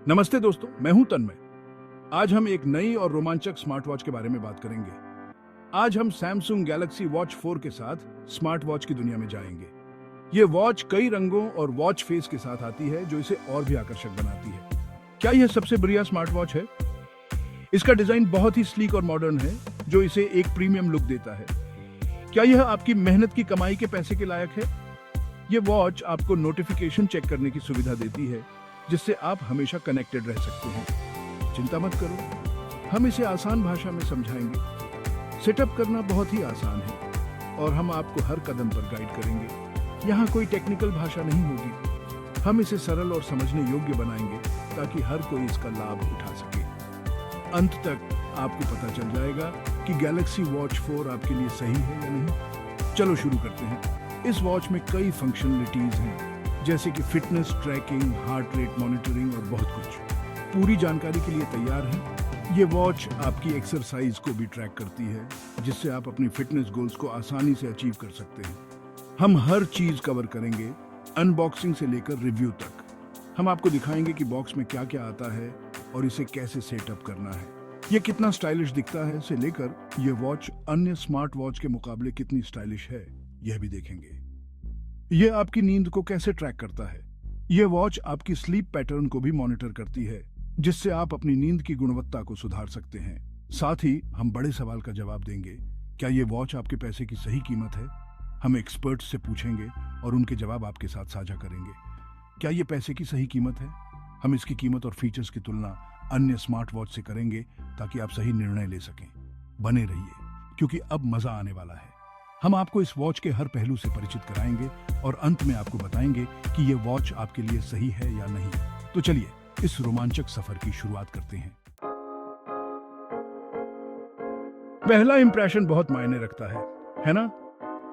नमस्ते दोस्तों, मैं हूं तन्मय। आज हम एक नई और रोमांचक स्मार्ट वॉच के बारे में बात करेंगे। आज हम सैमसंग गैलेक्सी वॉच 4 के साथ स्मार्ट वॉच की दुनिया में जाएंगे। ये वॉच कई रंगों और वॉच फेस के साथ आती है, जो इसे और भी आकर्षक बनाती है। क्या यह सबसे बढ़िया स्मार्ट वॉच है? इसका डिजाइन बहुत ही स्लीक और मॉडर्न है, जो इसे एक प्रीमियम लुक देता है। क्या यह आपकी मेहनत की कमाई के पैसे के लायक है? यह वॉच आपको नोटिफिकेशन चेक करने की सुविधा देती है, जिससे आप हमेशा कनेक्टेड रह सकते हैं। चिंता मत करो, हम इसे आसान भाषा में समझाएंगे। सेटअप करना बहुत ही आसान है और हम आपको हर कदम पर गाइड करेंगे। यहाँ कोई टेक्निकल भाषा नहीं होगी। हम इसे सरल और समझने योग्य बनाएंगे ताकि हर कोई इसका लाभ उठा सके। अंत तक आपको पता चल जाएगा कि गैलेक्सी वॉच 4 आपके लिए सही है या नहीं। चलो शुरू करते हैं। इस वॉच में कई फंक्शनलिटीज हैं, जैसे कि fitness tracking, heart rate monitoring और बहुत कुछ। पूरी जानकारी के लिए तैयार हैं? ये वॉच आपकी एक्सरसाइज को भी ट्रैक करती है, जिससे आप अपनी फिटनेस गोल्स को आसानी से अचीव कर सकते हैं। हम हर चीज कवर करेंगे, अनबॉक्सिंग से लेकर रिव्यू तक। हम आपको दिखाएंगे कि बॉक्स में क्या क्या आता है और इसे कैसे सेटअप करना है। ये कितना स्टाइलिश दिखता है से लेकर ये वॉच अन्य स्मार्ट वॉच के मुकाबले कितनी स्टाइलिश है, यह भी देखेंगे। यह आपकी नींद को कैसे ट्रैक करता है। यह वॉच आपकी स्लीप पैटर्न को भी मॉनिटर करती है, जिससे आप अपनी नींद की गुणवत्ता को सुधार सकते हैं। साथ ही हम बड़े सवाल का जवाब देंगे, क्या यह वॉच आपके पैसे की सही कीमत है? हम एक्सपर्ट्स से पूछेंगे और उनके जवाब आपके साथ साझा करेंगे। क्या यह पैसे की सही कीमत है? हम इसकी कीमत और फीचर्स की तुलना अन्य स्मार्ट वॉच से करेंगे ताकि आप सही निर्णय ले सकें। बने रहिए, क्योंकि अब मजा आने वाला है। हम आपको इस वॉच के हर पहलू से परिचित कराएंगे और अंत में आपको बताएंगे कि यह वॉच आपके लिए सही है या नहीं। तो चलिए इस रोमांचक सफर की शुरुआत करते हैं। पहला इंप्रेशन बहुत मायने रखता है ना?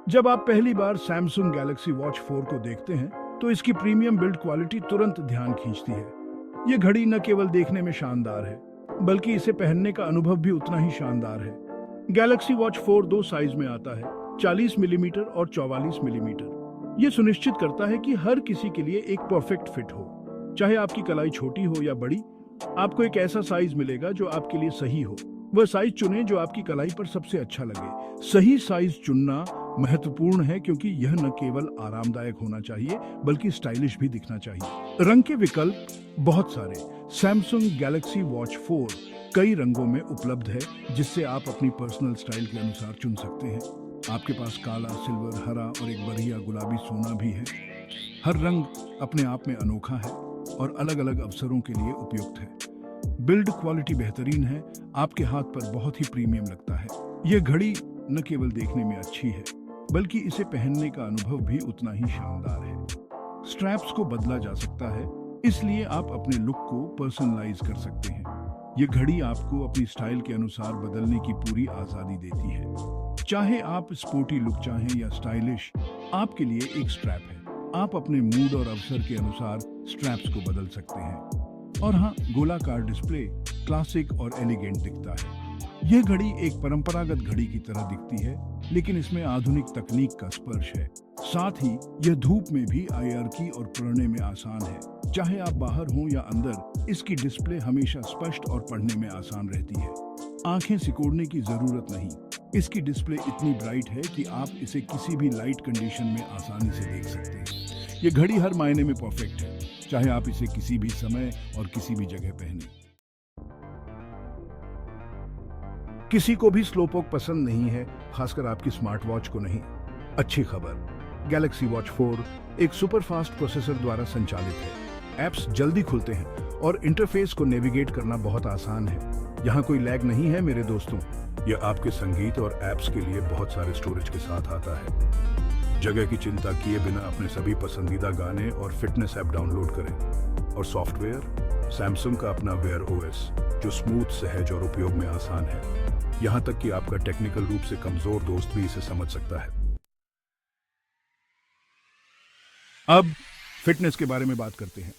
जब आप पहली बार सैमसंग गैलेक्सी वॉच 4 को देखते हैं, तो इसकी प्रीमियम बिल्ड क्वालिटी तुरंत ध्यान खींचती है। यह घड़ी न केवल देखने में शानदार है, बल्कि इसे पहनने का अनुभव भी उतना ही शानदार है। गैलेक्सी वॉच 4 दो साइज में आता है, 40 मिलीमीटर और 44 मिलीमीटर। ये सुनिश्चित करता है कि हर किसी के लिए एक परफेक्ट फिट हो। चाहे आपकी कलाई छोटी हो या बड़ी, आपको एक ऐसा साइज मिलेगा जो आपके लिए सही हो। वह साइज चुनें जो आपकी कलाई पर सबसे अच्छा लगे। सही साइज चुनना महत्वपूर्ण है, क्योंकि यह न केवल आरामदायक होना चाहिए, बल्कि स्टाइलिश भी दिखना चाहिए। रंग के विकल्प बहुत सारे। सैमसंग गैलेक्सी वॉच 4 कई रंगों में उपलब्ध है, जिससे आप अपनी पर्सनल स्टाइल के अनुसार चुन सकते हैं। आपके पास काला, सिल्वर, हरा और एक बढ़िया गुलाबी सोना भी है। हर रंग अपने आप में अनोखा है और अलग अलग अवसरों के लिए उपयुक्त है। बिल्ड क्वालिटी बेहतरीन है, आपके हाथ पर बहुत ही प्रीमियम लगता है। यह घड़ी न केवल देखने में अच्छी है, बल्कि इसे पहनने का अनुभव भी उतना ही शानदार है। स्ट्रैप्स को बदला जा सकता है, इसलिए आप अपने लुक को पर्सनलाइज कर सकते हैं। यह घड़ी आपको अपनी स्टाइल के अनुसार बदलने की पूरी आजादी देती है। चाहे आप स्पोर्टी लुक चाहें या स्टाइलिश, आपके लिए एक स्ट्रैप है। आप अपने मूड और अवसर के अनुसार स्ट्रैप्स को बदल सकते हैं। और हाँ, गोलाकार डिस्प्ले क्लासिक और एलिगेंट दिखता है। यह घड़ी एक परंपरागत घड़ी की तरह दिखती है, लेकिन इसमें आधुनिक तकनीक का स्पर्श है। साथ ही यह धूप में भी आयारकी और पढ़ने में आसान है। चाहे आप बाहर हों या अंदर, इसकी डिस्प्ले हमेशा स्पष्ट और पढ़ने में आसान रहती है। आंखें सिकोड़ने की जरूरत नहीं। इसकी डिस्प्ले इतनी ब्राइट है कि आप इसे किसी भी लाइट कंडीशन में आसानी से देख सकते हैं। ये घड़ी हर मायने में परफेक्ट है, चाहे आप इसे किसी भी समय और किसी भी जगह पहने। किसी को भी स्लोपोक पसंद नहीं है, खासकर आपकी स्मार्ट वॉच को नहीं। अच्छी खबर, गैलेक्सी वॉच 4 एक सुपर फास्ट प्रोसेसर द्वारा संचालित है। एप्स जल्दी खुलते हैं और इंटरफेस को नेविगेट करना बहुत आसान है। यहाँ कोई लैग नहीं है मेरे दोस्तों। यह आपके संगीत और एप्स के लिए बहुत सारे स्टोरेज के साथ आता है। जगह की चिंता किए बिना अपने सभी पसंदीदा गाने और फिटनेस ऐप डाउनलोड करें। और सॉफ्टवेयर, सैमसंग का अपना वेयर ओएस, जो स्मूथ, सहज और उपयोग में आसान है। यहाँ तक कि आपका टेक्निकल रूप से कमजोर दोस्त भी इसे समझ सकता है। अब फिटनेस के बारे में बात करते हैं।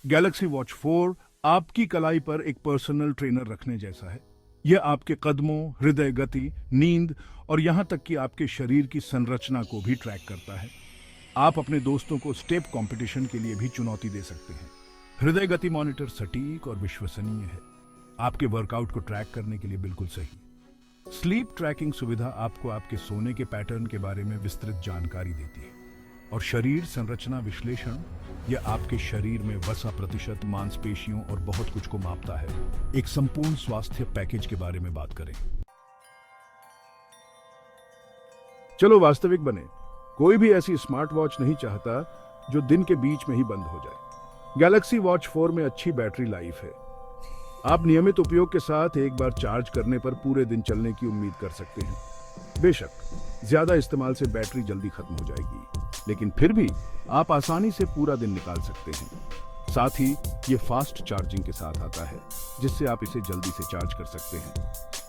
गैलेक्सी वॉच 4 आपकी कलाई पर एक पर्सनल ट्रेनर रखने जैसा है। यह आपके कदमों, हृदय गति, नींद और यहाँ तक कि आपके शरीर की संरचना को भी ट्रैक करता है। आप अपने दोस्तों को स्टेप कंपटीशन के लिए भी चुनौती दे सकते हैं। हृदय गति मॉनिटर सटीक और विश्वसनीय है, आपके वर्कआउट को ट्रैक करने के लिए बिल्कुल सही। स्लीप ट्रैकिंग सुविधा आपको आपके सोने के पैटर्न के बारे में विस्तृत जानकारी देती है, और शरीर संरचना विश्लेषण यह आपके शरीर में वसा प्रतिशत, मांसपेशियों और बहुत कुछ को मापता है। एक संपूर्ण स्वास्थ्य पैकेज के बारे में बात करें। चलो वास्तविक बने। कोई भी ऐसी स्मार्ट वॉच नहीं चाहता जो दिन के बीच में ही बंद हो जाए। गैलेक्सी वॉच 4 में अच्छी बैटरी लाइफ है। आप नियमित उपयोग के साथ एक बार चार्ज करने पर पूरे दिन चलने की उम्मीद कर सकते हैं। बेशक ज्यादा इस्तेमाल से बैटरी जल्दी खत्म हो जाएगी, लेकिन फिर भी आप आसानी से पूरा दिन निकाल सकते हैं। साथ ही ये फास्ट चार्जिंग के साथ आता है, जिससे आप इसे जल्दी से चार्ज कर सकते हैं।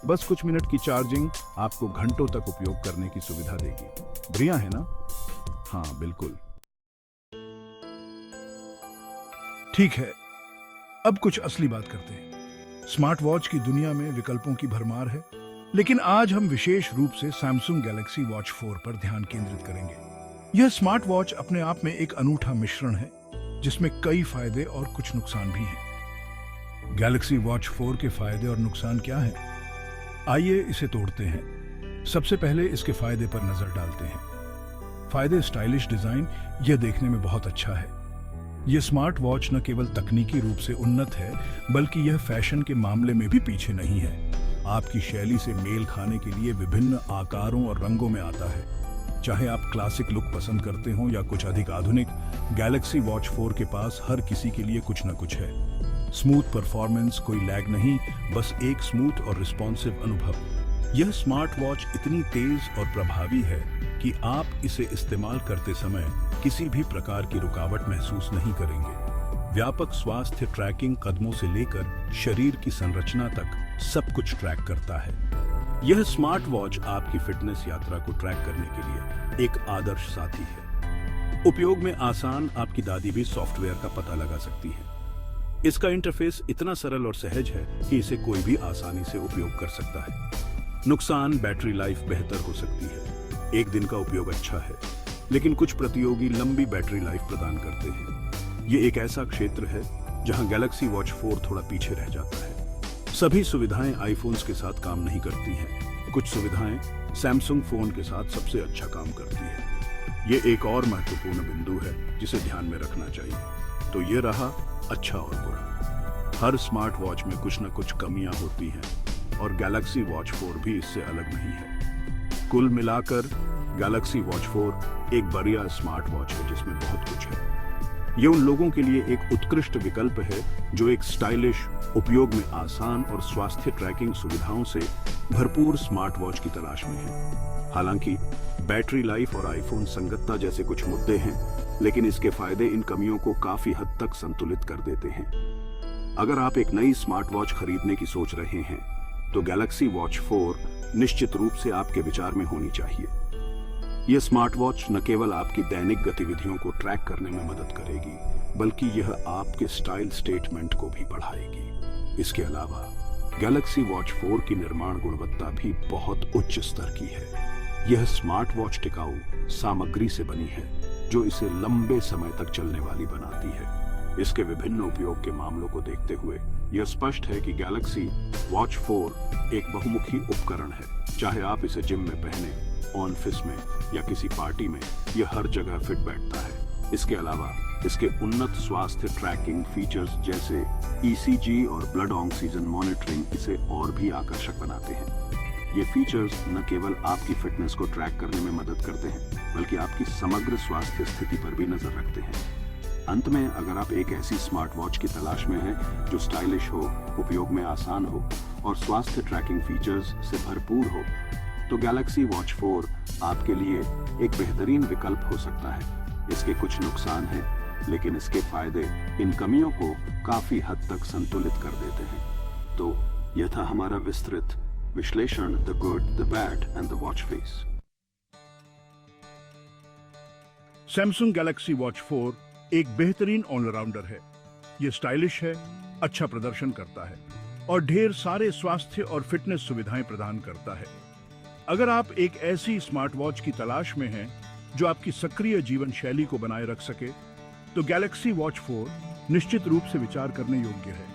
बस कुछ मिनट की चार्जिंग आपको घंटों तक उपयोग करने की सुविधा देगी। बढ़िया है ना? हाँ बिल्कुल। ठीक है, अब कुछ असली बात करते हैं। स्मार्ट वॉच की दुनिया में विकल्पों की भरमार है, लेकिन आज हम विशेष रूप से सैमसंग गैलेक्सी वॉच 4 पर ध्यान केंद्रित करेंगे। यह स्मार्ट वॉच अपने आप में एक अनूठा मिश्रण है, जिसमें कई फायदे और कुछ नुकसान भी हैं। गैलेक्सी वॉच 4 के फायदे और नुकसान क्या हैं? आइए इसे तोड़ते हैं। सबसे पहले इसके फायदे पर नजर डालते हैं। फायदे: स्टाइलिश डिजाइन, यह देखने में बहुत अच्छा है। यह स्मार्ट वॉच न केवल तकनीकी रूप से उन्नत है, बल्कि यह फैशन के मामले में भी पीछे नहीं है। आपकी शैली से मेल खाने के लिए विभिन्न आकारों और रंगों में आता है। चाहे आप क्लासिक लुक पसंद करते हो या कुछ अधिक आधुनिक, गैलेक्सी वॉच 4 के पास हर किसी के लिए कुछ न कुछ है। स्मूथ परफॉर्मेंस, कोई लैग नहीं, बस एक स्मूथ और रिस्पॉन्सिव अनुभव। यह स्मार्ट वॉच इतनी तेज और प्रभावी है कि आप इसे इस्तेमाल करते समय किसी भी प्रकार की रुकावट महसूस नहीं करेंगे। व्यापक स्वास्थ्य ट्रैकिंग, कदमों से लेकर शरीर की संरचना तक सब कुछ ट्रैक करता है। यह स्मार्ट वॉच आपकी फिटनेस यात्रा को ट्रैक करने के लिए एक आदर्श साथी है। उपयोग में आसान, आपकी दादी भी सॉफ्टवेयर का पता लगा सकती है। इसका इंटरफेस इतना सरल और सहज है कि इसे कोई भी आसानी से उपयोग कर सकता है। नुकसान: बैटरी लाइफ बेहतर हो सकती है। एक दिन का उपयोग अच्छा है, लेकिन कुछ प्रतियोगी लंबी बैटरी लाइफ प्रदान करते हैं। ये एक ऐसा क्षेत्र है जहां गैलेक्सी वॉच 4 थोड़ा पीछे रह जाता है। सभी सुविधाएं आईफोन्स के साथ काम नहीं करती हैं। कुछ सुविधाएं सैमसंग फोन के साथ सबसे अच्छा काम करती है। ये एक और महत्वपूर्ण बिंदु है जिसे ध्यान में रखना चाहिए। तो ये रहा अच्छा और बुरा। हर स्मार्ट वॉच में कुछ न कुछ कमियां होती हैं, और गैलेक्सी वॉच 4 भी इससे अलग नहीं है। कुल मिलाकर गैलेक्सी वॉच 4 एक बढ़िया स्मार्ट वॉच है जिसमें बहुत कुछ है। ये उन लोगों के लिए एक उत्कृष्ट विकल्प है जो एक स्टाइलिश, उपयोग में आसान और स्वास्थ्य ट्रैकिंग सुविधाओं से भरपूर स्मार्ट वॉच की तलाश में है। हालांकि बैटरी लाइफ और आईफोन संगतता जैसे कुछ मुद्दे हैं, लेकिन इसके फायदे इन कमियों को काफी हद तक संतुलित कर देते हैं। अगर आप एक नई स्मार्ट वॉच खरीदने की सोच रहे हैं, तो गैलेक्सी वॉच 4 निश्चित रूप से आपके विचार में होनी चाहिए। यह स्मार्ट वॉच न केवल आपकी दैनिक गतिविधियों को ट्रैक करने में मदद करेगी, बल्कि यह आपके स्टाइल स्टेटमेंट को भी बढ़ाएगी। इसके अलावा गैलेक्सी वॉच 4 की निर्माण गुणवत्ता भी बहुत उच्च स्तर की है। यह स्मार्ट वॉच टिकाऊ सामग्री से बनी है, जो इसे लंबे समय तक चलने वाली बनाती है। इसके विभिन्न उपयोग के मामलों को देखते हुए यह स्पष्ट है कि गैलेक्सी वॉच 4 एक बहुमुखी उपकरण है। चाहे आप इसे जिम में पहने, ऑफिस में या किसी पार्टी में, यह हर जगह फिट बैठता है। इसके अलावा इसके उन्नत स्वास्थ्य ट्रैकिंग फीचर्स जैसे ECG और ब्लड ऑक्सीजन मॉनिटरिंग इसे और भी आकर्षक बनाते हैं। ये फीचर्स न केवल आपकी फिटनेस को ट्रैक करने में मदद करते हैं, बल्कि आपकी समग्र स्वास्थ्य स्थिति पर भी नजर रखते हैं। अंत में, अगर आप एक ऐसी स्मार्ट वॉच की तलाश में हैं जो स्टाइलिश हो, उपयोग में आसान हो और स्वास्थ्य ट्रैकिंग फीचर्स से भरपूर हो, तो गैलेक्सी वॉच 4 आपके लिए एक बेहतरीन विकल्प हो सकता है। इसके कुछ नुकसान हैं, लेकिन इसके फायदे इन कमियों को काफी हद तक संतुलित कर देते हैं। तो यह था हमारा विस्तृत विश्लेषण, the good, the bad and the watch face. Samsung Galaxy watch 4 एक बेहतरीन ऑलराउंडर है। यह स्टाइलिश है, अच्छा प्रदर्शन करता है और ढेर सारे स्वास्थ्य और फिटनेस सुविधाएं प्रदान करता है। अगर आप एक ऐसी स्मार्ट वॉच की तलाश में हैं जो आपकी सक्रिय जीवन शैली को बनाए रख सके, तो गैलेक्सी वॉच 4 निश्चित रूप से विचार करने योग्य है।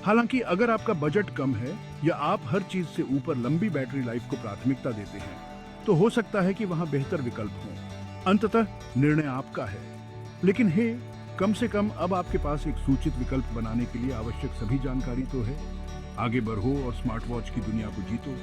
हालांकि अगर आपका बजट कम है या आप हर चीज से ऊपर लंबी बैटरी लाइफ को प्राथमिकता देते हैं, तो हो सकता है कि वहां बेहतर विकल्प हों। अंततः निर्णय आपका है, लेकिन हे, कम से कम अब आपके पास एक सूचित विकल्प बनाने के लिए आवश्यक सभी जानकारी तो है। आगे बढ़ो और स्मार्ट वॉच की दुनिया को जीतो।